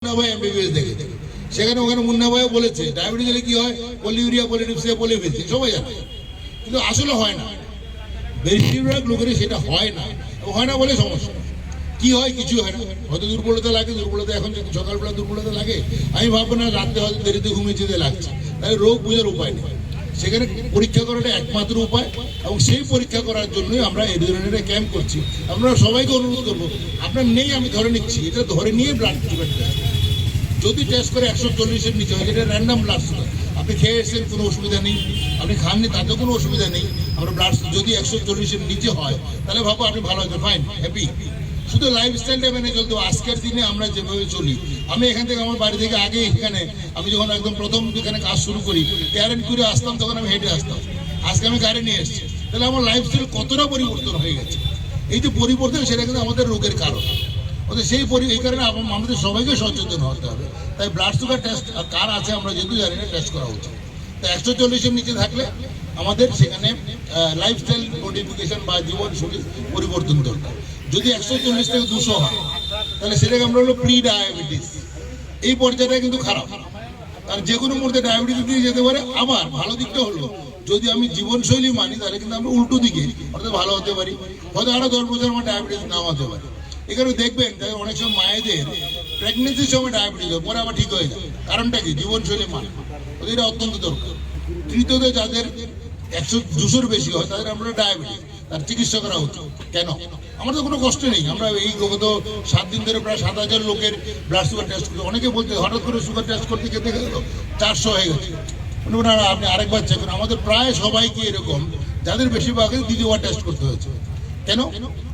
MBBS দেখেছে সেখানে ওখানে মুন্না ভাইও বলেছে ডায়াবেটিস হলে কি হয়, পলিউরিয়া পলিডিপসিয়া বলে ফেলছে, সবাই জানে, কিন্তু আসলে হয় না। বেশিরভাগ লোকের সেটা হয় না, হয় না বলে সমস্যা। কি হয়, কিছু হয় না, হয়তো দুর্বলতা লাগে, দুর্বলতা এখন যদি সকালবেলা দুর্বলতা লাগে আমি ভাববো না রাত্রে হয়তো দেরিতে ঘুমিয়ে যেতে লাগছে, তাহলে রোগ বোঝার উপায় নেই। সেখানে পরীক্ষা করাটা একমাত্র উপায়, এবং সেই পরীক্ষা করার জন্যই আমরা এই ধরনের ক্যাম্প করছি। আমরা সবাইকে অনুরোধ করবো, আপনার নেই আমি ধরে নিচ্ছি, এটা ধরে নিয়ে ব্লাড সুগার টেস্ট যদি টেস্ট করে 140-এর নিচে হয়, যেটা র্যান্ডাম ব্লাড সুগার, আপনি খেয়ে এসেছেন কোনো অসুবিধা নেই, আপনি খাননি তাতে কোনো অসুবিধা নেই, আমরা ব্লাড যদি 140-এর নিচে হয় তাহলে ভাবো আপনি ভালো হয়েছে, ফাইন, হ্যাপি। শুধু লাইফস্টাইলটা মেনে চলতে, আজকের দিনে আমরা যেভাবে চলি, আমি এখান থেকে আমার বাড়ি থেকে আগে এখানে আমি যখন একদম প্রথম এখানে কাজ শুরু করি ক্যারেন্ট করে আসতাম, তখন আমি হেঁটে আসতাম, আজকে আমি গাড়ি নিয়ে এসেছি, তাহলে আমার লাইফস্টাইল কতটা পরিবর্তন হয়ে গেছে। এই যে পরিবর্তন, সেটা কিন্তু আমাদের রোগের কারণ। সেই এই কারণে আমাদের সবাইকে সচেতন হতে হবে। তাই ব্লাড সুগার টেস্ট কার আছে আমরা যেহেতু জানি না, টেস্ট করা উচিত। তাই 140-এর নিচে থাকলে আমাদের সেখানে লাইফস্টাইল মডিফিকেশন বা জীবনশৈলী পরিবর্তন দরকার। যদি 140 থেকে 200 হয় তাহলে সেটাকে আমরা হলো প্রি ডায়াবেটিস, এই পর্যায়টা কিন্তু খারাপ, কারণ যে কোনো মুহূর্তে ডায়াবেটিস দিয়ে যেতে পারে। আবার ভালো দিকটা হলো, যদি আমি জীবনশৈলী মানি তাহলে কিন্তু আমরা উল্টো দিকে অর্থাৎ ভালো হতে পারি, হয়তো আরো 10 বছর আমার ডায়াবেটিস নাও হতে পারে। এখানে দেখবেন অনেক সময় মায়েদের প্রেগনেন্সির সময় ডায়াবেটিস হয়, পরে আবার ঠিক হয়ে যায়। কারণটা কি? জীবনশৈলী মানে এটা অত্যন্ত দরকার। তৃতীয়ত যাদের 100-200-এর বেশি হয় তাদের আমরা ডায়াবেটিস, তার চিকিৎসা করা হতো। কেন? আমার তো কোনো কষ্ট নেই, আমরা এই গত 7 দিন ধরে প্রায় 7,000 লোকের ব্লাড সুগার টেস্ট করছি। অনেকে বলতে হঠাৎ করে সুগার টেস্ট করতে খেতে গেল 400 হয়ে গেছে, আপনি আরেকবার চেক করুন। আমাদের প্রায় সবাইকে এরকম, যাদের বেশিরভাগই দ্বিতীয়বার টেস্ট করতে হয়েছে। কেন?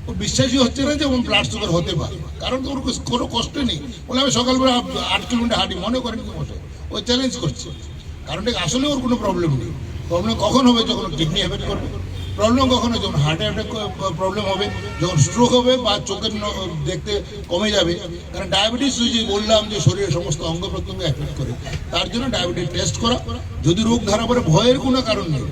ও বিশ্বাসই হচ্ছে না যে ব্লাড সুগার হতে পারে, কারণ ওর কোনো কষ্ট নেই। বলে আমি সকালবেলা 8 কিলোমিটার হাঁটি, মনে করেন কি বসে ও চ্যালেঞ্জ করছে, কারণটা আসলে ওর কোনো প্রবলেম নেই। প্রবলেম কখন হবে? যখন কিডনি অ্যাফেক্ট করবে। প্রবলেম কখন হবে? যখন হার্টে অ্যাটাক প্রবলেম হবে, যখন স্ট্রোক হবে, বা চোখের দেখতে কমে যাবে। কারণ ডায়াবেটিস যে বললাম যে শরীরের সমস্ত অঙ্গ প্রত্যঙ্গ অ্যাফেক্ট করে, তার জন্য ডায়াবেটিস টেস্ট করা। যদি রোগ ধরা পড়ে, ভয়ের কোনো কারণ নেই,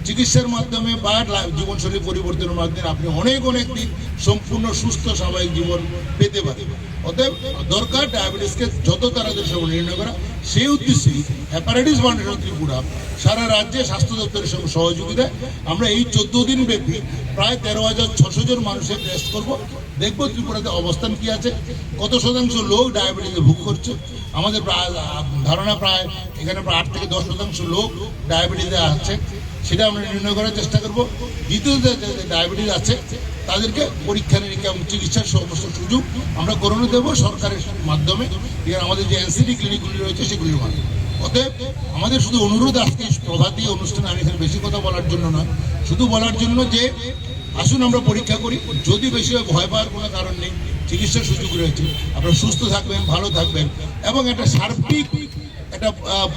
চিকিৎসার মাধ্যমে বা জীবনশৈলী পরিবর্তনের মাধ্যমে আপনি অনেক দিন সম্পূর্ণ সুস্থ স্বাভাবিক জীবন পেতে পারেন। অতএব দরকার ডায়াবেটিসকে যত তাড়াতাড়ি সময় নির্ণয় করা। সেই উদ্দেশ্যেই হেপাটাইটিস ফাউন্ডেশন ত্রিপুরা সারা রাজ্যে স্বাস্থ্য দপ্তরের সঙ্গে সহযোগিতায় আমরা এই 14 দিন ব্যাপী প্রায় 13,600 জন মানুষের টেস্ট করব। দেখবো ত্রিপুরাতে অবস্থান কি আছে, কত শতাংশ লোক ডায়াবেটিসে ভোগ করছে। আমাদের ধারণা প্রায় এখানে প্রায় 8 থেকে 10% লোক ডায়াবেটিসে আছে, সেটা আমরা নির্ণয় করার চেষ্টা করব। দ্বিতীয়ত ডায়াবেটিস আছে তাদেরকে পরীক্ষা নিরীক্ষা এবং চিকিৎসার সমস্ত সুযোগ আমরা করে দেবো সরকারের মাধ্যমে, আমাদের যে এনসিডি ক্লিনিকগুলি রয়েছে সেগুলির মাধ্যমে। অতএব আমাদের শুধু অনুরোধ, আজকে প্রভাতী অনুষ্ঠানে আমি এখানে বেশি কথা বলার জন্য নয়, শুধু বলার জন্য যে আসুন আমরা পরীক্ষা করি। যদি বেশি ভয় পাওয়ার কোনো কারণ নেই, চিকিৎসার সুযোগ রয়েছে, আপনারা সুস্থ থাকবেন, ভালো থাকবেন, এবং একটা সার্বিক একটা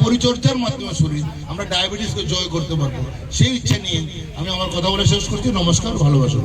পরিচর্যার মাধ্যমে শরীর আমরা ডায়াবেটিসকে জয় করতে পারবো, সেই ইচ্ছা নিয়ে আমি আমার কথা বলে শেষ করছি। নমস্কার, ভালোবাসা।